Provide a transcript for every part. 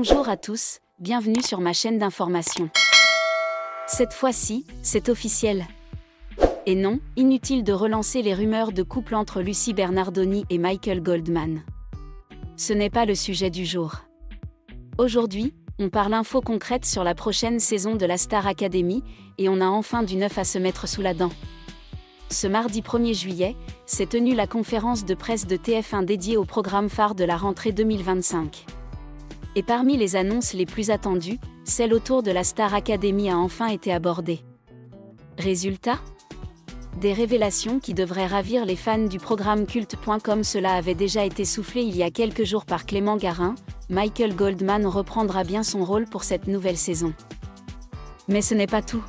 Bonjour à tous, bienvenue sur ma chaîne d'information. Cette fois-ci, c'est officiel. Et non, inutile de relancer les rumeurs de couple entre Lucie Bernardoni et Michael Goldman. Ce n'est pas le sujet du jour. Aujourd'hui, on parle info concrète sur la prochaine saison de la Star Academy, et on a enfin du neuf à se mettre sous la dent. Ce mardi 1er juillet, s'est tenue la conférence de presse de TF1 dédiée au programme phare de la rentrée 2025. Et parmi les annonces les plus attendues, celle autour de la Star Academy a enfin été abordée. Résultat ? Des révélations qui devraient ravir les fans du programme culte. Comme cela avait déjà été soufflé il y a quelques jours par Clément Garin, Michael Goldman reprendra bien son rôle pour cette nouvelle saison. Mais ce n'est pas tout.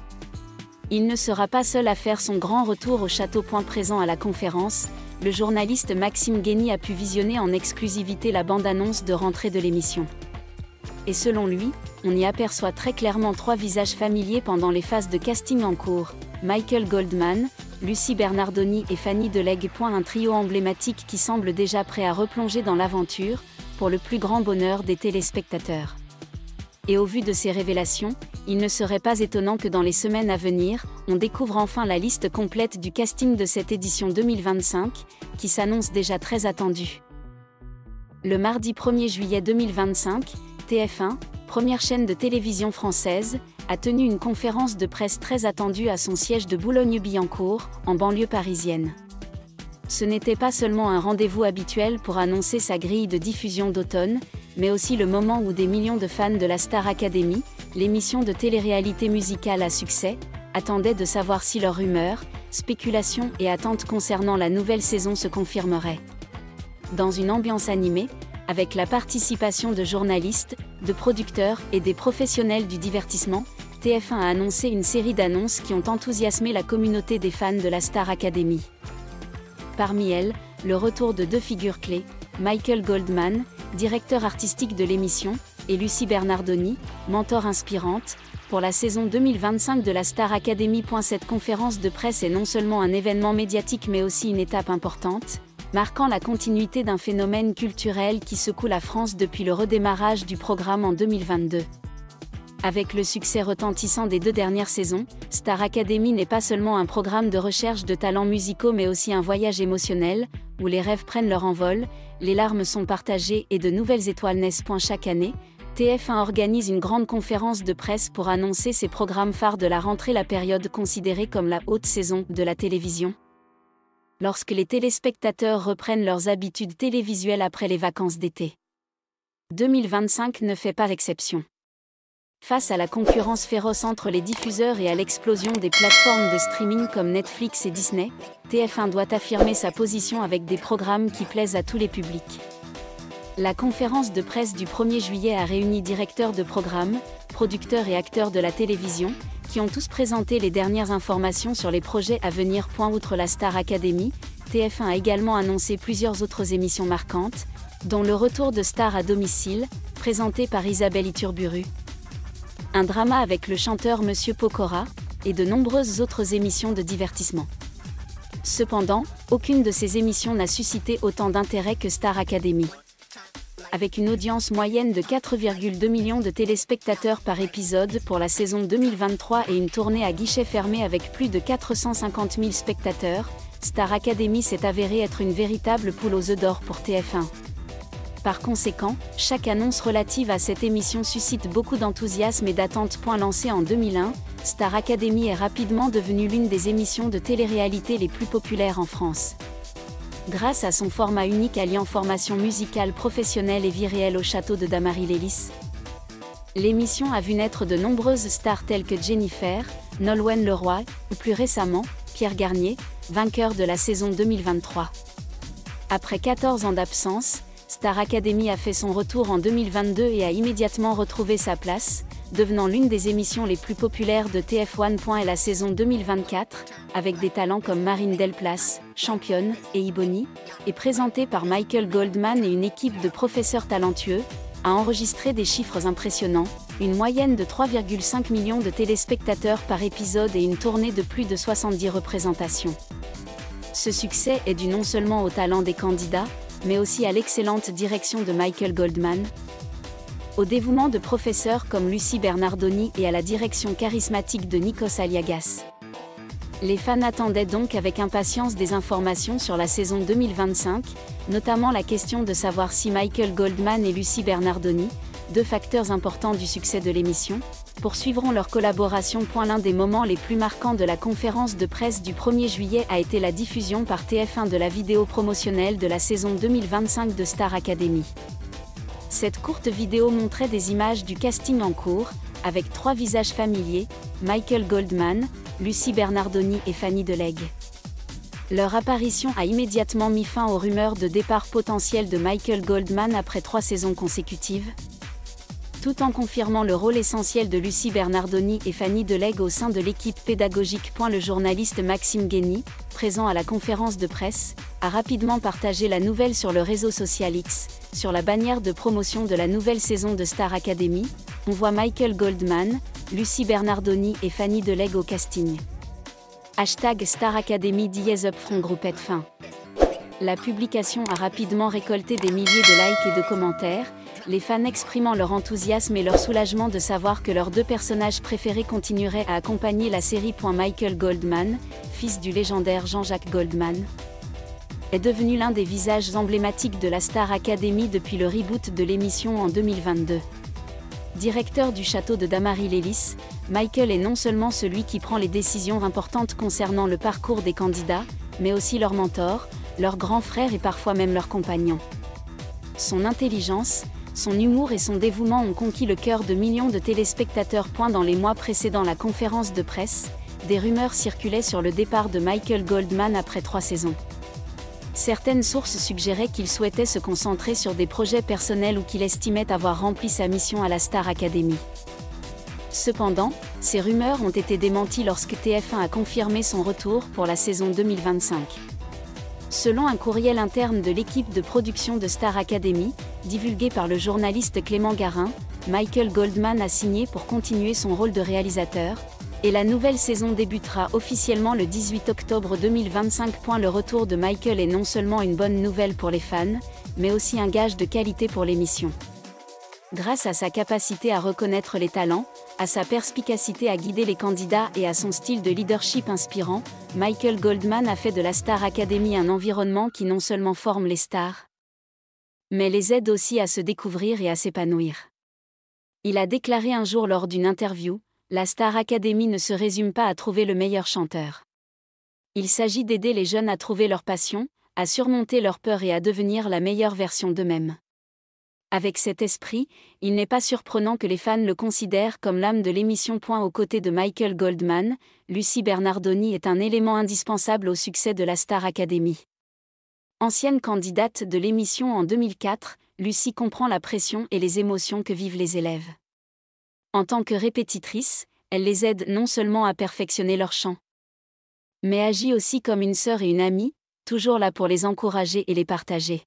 Il ne sera pas seul à faire son grand retour au château. Présent à la conférence, le journaliste Maxime Guény a pu visionner en exclusivité la bande-annonce de rentrée de l'émission. Et selon lui, on y aperçoit très clairement trois visages familiers pendant les phases de casting en cours: Michael Goldman, Lucie Bernardoni et Fanny Delegge. Un trio emblématique qui semble déjà prêt à replonger dans l'aventure, pour le plus grand bonheur des téléspectateurs. Et au vu de ces révélations, il ne serait pas étonnant que dans les semaines à venir, on découvre enfin la liste complète du casting de cette édition 2025, qui s'annonce déjà très attendue. Le mardi 1er juillet 2025, TF1, première chaîne de télévision française, a tenu une conférence de presse très attendue à son siège de Boulogne-Billancourt, en banlieue parisienne. Ce n'était pas seulement un rendez-vous habituel pour annoncer sa grille de diffusion d'automne, mais aussi le moment où des millions de fans de la Star Academy, l'émission de télé-réalité musicale à succès, attendaient de savoir si leurs rumeurs, spéculations et attentes concernant la nouvelle saison se confirmeraient. Dans une ambiance animée, avec la participation de journalistes, de producteurs et des professionnels du divertissement, TF1 a annoncé une série d'annonces qui ont enthousiasmé la communauté des fans de la Star Academy. Parmi elles, le retour de deux figures clés, Michael Goldman, directeur artistique de l'émission, et Lucie Bernardoni, mentor inspirante, pour la saison 2025 de la Star Academy. Cette conférence de presse est non seulement un événement médiatique mais aussi une étape importante, marquant la continuité d'un phénomène culturel qui secoue la France depuis le redémarrage du programme en 2022. Avec le succès retentissant des 2 dernières saisons, Star Academy n'est pas seulement un programme de recherche de talents musicaux mais aussi un voyage émotionnel, où les rêves prennent leur envol, les larmes sont partagées et de nouvelles étoiles naissent. Chaque année, TF1 organise une grande conférence de presse pour annoncer ses programmes phares de la rentrée, la période considérée comme la haute saison de la télévision. Lorsque les téléspectateurs reprennent leurs habitudes télévisuelles après les vacances d'été. 2025 ne fait pas l'exception. Face à la concurrence féroce entre les diffuseurs et à l'explosion des plateformes de streaming comme Netflix et Disney, TF1 doit affirmer sa position avec des programmes qui plaisent à tous les publics. La conférence de presse du 1er juillet a réuni directeurs de programmes, producteurs et acteurs de la télévision, qui ont tous présenté les dernières informations sur les projets à venir. Outre la Star Academy, TF1 a également annoncé plusieurs autres émissions marquantes, dont le retour de Star à domicile, présenté par Isabelle Iturburu, un drama avec le chanteur Monsieur Pokora, et de nombreuses autres émissions de divertissement. Cependant, aucune de ces émissions n'a suscité autant d'intérêt que Star Academy. Avec une audience moyenne de 4,2 millions de téléspectateurs par épisode pour la saison 2023 et une tournée à guichet fermé avec plus de 450 000 spectateurs, Star Academy s'est avérée être une véritable poule aux œufs d'or pour TF1. Par conséquent, chaque annonce relative à cette émission suscite beaucoup d'enthousiasme et d'attente. Lancée en 2001, Star Academy est rapidement devenue l'une des émissions de télé-réalité les plus populaires en France. Grâce à son format unique alliant formation musicale professionnelle et vie réelle au château de Damary-Lélis, l'émission a vu naître de nombreuses stars telles que Jennifer, Nolwenn Leroy, ou plus récemment, Pierre Garnier, vainqueur de la saison 2023. Après 14 ans d'absence, Star Academy a fait son retour en 2022 et a immédiatement retrouvé sa place, devenant l'une des émissions les plus populaires de TF1. Et la saison 2024, avec des talents comme Marine Delplace, championne, et Iboni, est présentée par Michael Goldman et une équipe de professeurs talentueux, a enregistré des chiffres impressionnants, une moyenne de 3,5 millions de téléspectateurs par épisode et une tournée de plus de 70 représentations. Ce succès est dû non seulement au talent des candidats, mais aussi à l'excellente direction de Michael Goldman. Au dévouement de professeurs comme Lucy Bernardoni et à la direction charismatique de Nikos Aliagas. Les fans attendaient donc avec impatience des informations sur la saison 2025, notamment la question de savoir si Michael Goldman et Lucy Bernardoni, deux facteurs importants du succès de l'émission, poursuivront leur collaboration. L'un des moments les plus marquants de la conférence de presse du 1er juillet a été la diffusion par TF1 de la vidéo promotionnelle de la saison 2025 de Star Academy. Cette courte vidéo montrait des images du casting en cours, avec 3 visages familiers, Michael Goldman, Lucy Bernardoni et Fanny Delegge. Leur apparition a immédiatement mis fin aux rumeurs de départ potentiel de Michael Goldman après 3 saisons consécutives, tout en confirmant le rôle essentiel de Lucy Bernardoni et Fanny Delegge au sein de l'équipe pédagogique. Le journaliste Maxime Guény, présent à la conférence de presse, a rapidement partagé la nouvelle sur le réseau social X. Sur la bannière de promotion de la nouvelle saison de Star Academy, on voit Michael Goldman, Lucy Bernardoni et Fanny Delegge au casting. #Star Academy #upfront groupette fin. La publication a rapidement récolté des milliers de likes et de commentaires, les fans exprimant leur enthousiasme et leur soulagement de savoir que leurs 2 personnages préférés continueraient à accompagner la série. Michael Goldman, fils du légendaire Jean-Jacques Goldman, est devenu l'un des visages emblématiques de la Star Academy depuis le reboot de l'émission en 2022. Directeur du château de Damary-Lélis, Michael est non seulement celui qui prend les décisions importantes concernant le parcours des candidats, mais aussi leur mentor, leur grand frère et parfois même leur compagnon. Son intelligence, son humour et son dévouement ont conquis le cœur de millions de téléspectateurs. Dans les mois précédant la conférence de presse, des rumeurs circulaient sur le départ de Michael Goldman après 3 saisons. Certaines sources suggéraient qu'il souhaitait se concentrer sur des projets personnels ou qu'il estimait avoir rempli sa mission à la Star Academy. Cependant, ces rumeurs ont été démenties lorsque TF1 a confirmé son retour pour la saison 2025. Selon un courriel interne de l'équipe de production de Star Academy, divulgué par le journaliste Clément Garin, Michael Goldman a signé pour continuer son rôle de réalisateur, et la nouvelle saison débutera officiellement le 18 octobre 2025. Le retour de Michael est non seulement une bonne nouvelle pour les fans, mais aussi un gage de qualité pour l'émission. Grâce à sa capacité à reconnaître les talents, à sa perspicacité à guider les candidats et à son style de leadership inspirant, Michael Goldman a fait de la Star Academy un environnement qui non seulement forme les stars, mais les aide aussi à se découvrir et à s'épanouir. Il a déclaré un jour lors d'une interview, « La Star Academy ne se résume pas à trouver le meilleur chanteur. Il s'agit d'aider les jeunes à trouver leur passion, à surmonter leurs peurs et à devenir la meilleure version d'eux-mêmes. » Avec cet esprit, il n'est pas surprenant que les fans le considèrent comme l'âme de l'émission. Aux côtés de Michael Goldman, Lucy Bernardoni est un élément indispensable au succès de la Star Academy. Ancienne candidate de l'émission en 2004, Lucy comprend la pression et les émotions que vivent les élèves. En tant que répétitrice, elle les aide non seulement à perfectionner leur chant, mais agit aussi comme une sœur et une amie, toujours là pour les encourager et les partager.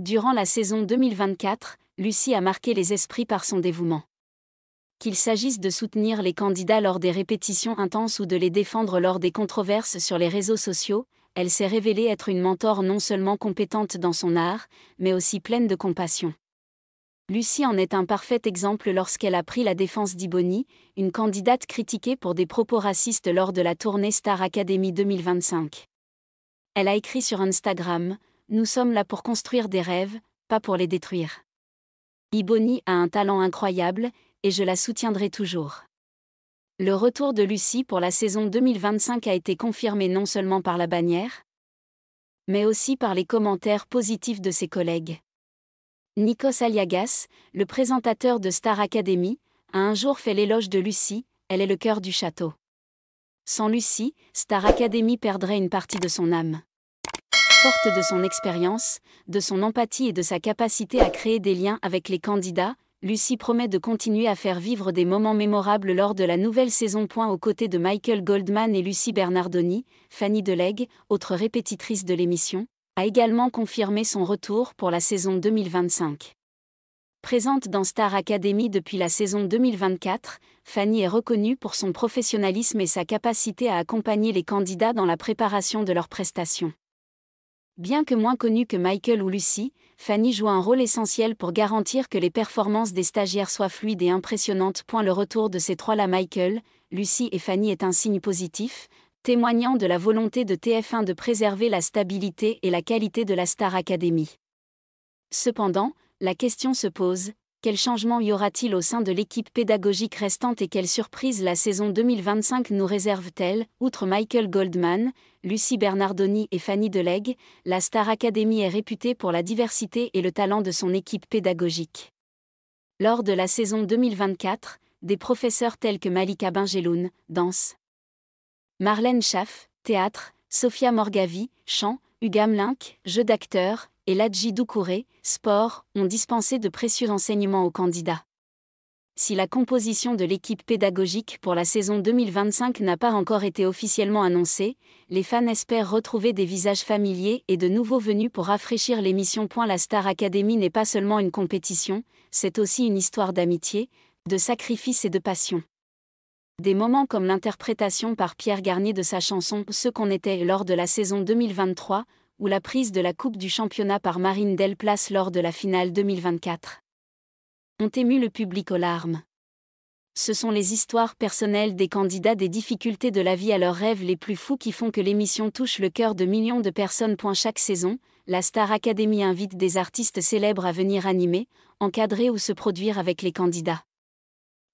Durant la saison 2024, Lucy a marqué les esprits par son dévouement. Qu'il s'agisse de soutenir les candidats lors des répétitions intenses ou de les défendre lors des controverses sur les réseaux sociaux, elle s'est révélée être une mentor non seulement compétente dans son art, mais aussi pleine de compassion. Lucy en est un parfait exemple lorsqu'elle a pris la défense d'Iboni, une candidate critiquée pour des propos racistes lors de la tournée Star Academy 2025. Elle a écrit sur Instagram, « Nous sommes là pour construire des rêves, pas pour les détruire. Iboni a un talent incroyable, et je la soutiendrai toujours. » Le retour de Lucy pour la saison 2025 a été confirmé non seulement par la bannière, mais aussi par les commentaires positifs de ses collègues. Nikos Aliagas, le présentateur de Star Academy, a un jour fait l'éloge de Lucy, elle est le cœur du château. Sans Lucy, Star Academy perdrait une partie de son âme. Forte de son expérience, de son empathie et de sa capacité à créer des liens avec les candidats, Lucy promet de continuer à faire vivre des moments mémorables lors de la nouvelle saison. Aux côtés de Michael Goldman et Lucy Bernardoni, Fanny Delegge, autre répétitrice de l'émission, a également confirmé son retour pour la saison 2025. Présente dans Star Academy depuis la saison 2024, Fanny est reconnue pour son professionnalisme et sa capacité à accompagner les candidats dans la préparation de leurs prestations. Bien que moins connue que Michael ou Lucy, Fanny joue un rôle essentiel pour garantir que les performances des stagiaires soient fluides et impressionnantes. Le retour de ces trois-là, Michael, Lucy et Fanny, est un signe positif, témoignant de la volonté de TF1 de préserver la stabilité et la qualité de la Star Academy. Cependant, la question se pose: quel changement y aura-t-il au sein de l'équipe pédagogique restante et quelle surprise la saison 2025 nous réserve-t-elle? Outre Michael Goldman, Lucy Bernardoni et Fanny Delegge, la Star Academy est réputée pour la diversité et le talent de son équipe pédagogique. Lors de la saison 2024, des professeurs tels que Malika Benjeloun, danse, Marlène Schaff, théâtre, Sophia Morgavi, chant, Ugam Link, jeu d'acteur, et Ladji Doucouré, sport, ont dispensé de précieux enseignements aux candidats. Si la composition de l'équipe pédagogique pour la saison 2025 n'a pas encore été officiellement annoncée, les fans espèrent retrouver des visages familiers et de nouveaux venus pour rafraîchir l'émission. La Star Academy n'est pas seulement une compétition, c'est aussi une histoire d'amitié, de sacrifice et de passion. Des moments comme l'interprétation par Pierre Garnier de sa chanson « Ce qu'on était » lors de la saison 2023, ou la prise de la Coupe du Championnat par Marine Delplace lors de la finale 2024, ont ému le public aux larmes. Ce sont les histoires personnelles des candidats, des difficultés de la vie à leurs rêves les plus fous qui font que l'émission touche le cœur de millions de personnes. Chaque saison, la Star Academy invite des artistes célèbres à venir animer, encadrer ou se produire avec les candidats.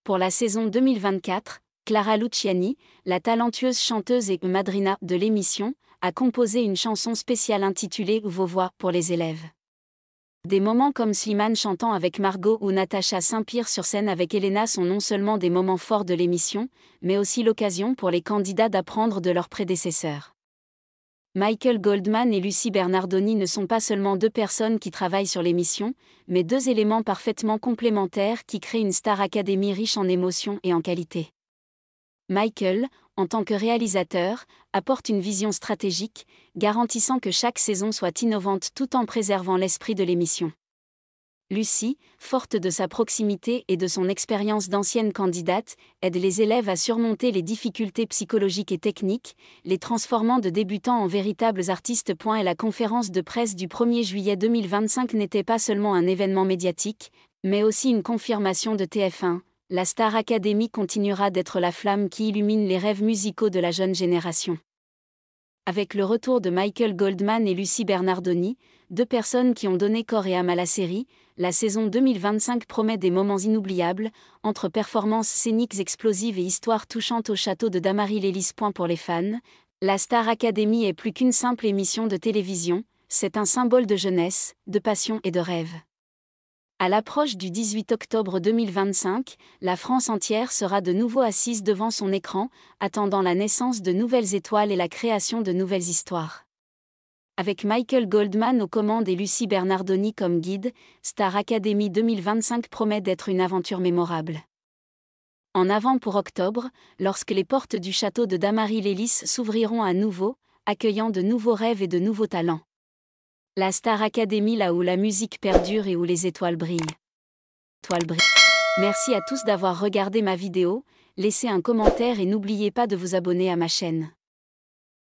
Pour la saison 2024, Clara Luciani, la talentueuse chanteuse et madrina de l'émission, a composé une chanson spéciale intitulée « Vos voix » pour les élèves. Des moments comme Slimane chantant avec Margot ou Natacha Saint-Pierre sur scène avec Elena sont non seulement des moments forts de l'émission, mais aussi l'occasion pour les candidats d'apprendre de leurs prédécesseurs. Michael Goldman et Lucy Bernardoni ne sont pas seulement deux personnes qui travaillent sur l'émission, mais deux éléments parfaitement complémentaires qui créent une Star Academy riche en émotions et en qualité. Michael, en tant que réalisateur, apporte une vision stratégique, garantissant que chaque saison soit innovante tout en préservant l'esprit de l'émission. Lucy, forte de sa proximité et de son expérience d'ancienne candidate, aide les élèves à surmonter les difficultés psychologiques et techniques, les transformant de débutants en véritables artistes. Et la conférence de presse du 1er juillet 2025 n'était pas seulement un événement médiatique, mais aussi une confirmation de TF1. La Star Academy continuera d'être la flamme qui illumine les rêves musicaux de la jeune génération. Avec le retour de Michael Goldman et Lucy Bernardoni, deux personnes qui ont donné corps et âme à la série, la saison 2025 promet des moments inoubliables, entre performances scéniques explosives et histoires touchantes au château de Damary-Lélis. Pour les fans, la Star Academy est plus qu'une simple émission de télévision, c'est un symbole de jeunesse, de passion et de rêve. À l'approche du 18 octobre 2025, la France entière sera de nouveau assise devant son écran, attendant la naissance de nouvelles étoiles et la création de nouvelles histoires. Avec Michael Goldman aux commandes et Lucy Bernardoni comme guide, Star Academy 2025 promet d'être une aventure mémorable. En avant pour octobre, lorsque les portes du château de Damary-Lélis s'ouvriront à nouveau, accueillant de nouveaux rêves et de nouveaux talents. La Star Academy, là où la musique perdure et où les étoiles brillent. Merci à tous d'avoir regardé ma vidéo, laissez un commentaire et n'oubliez pas de vous abonner à ma chaîne.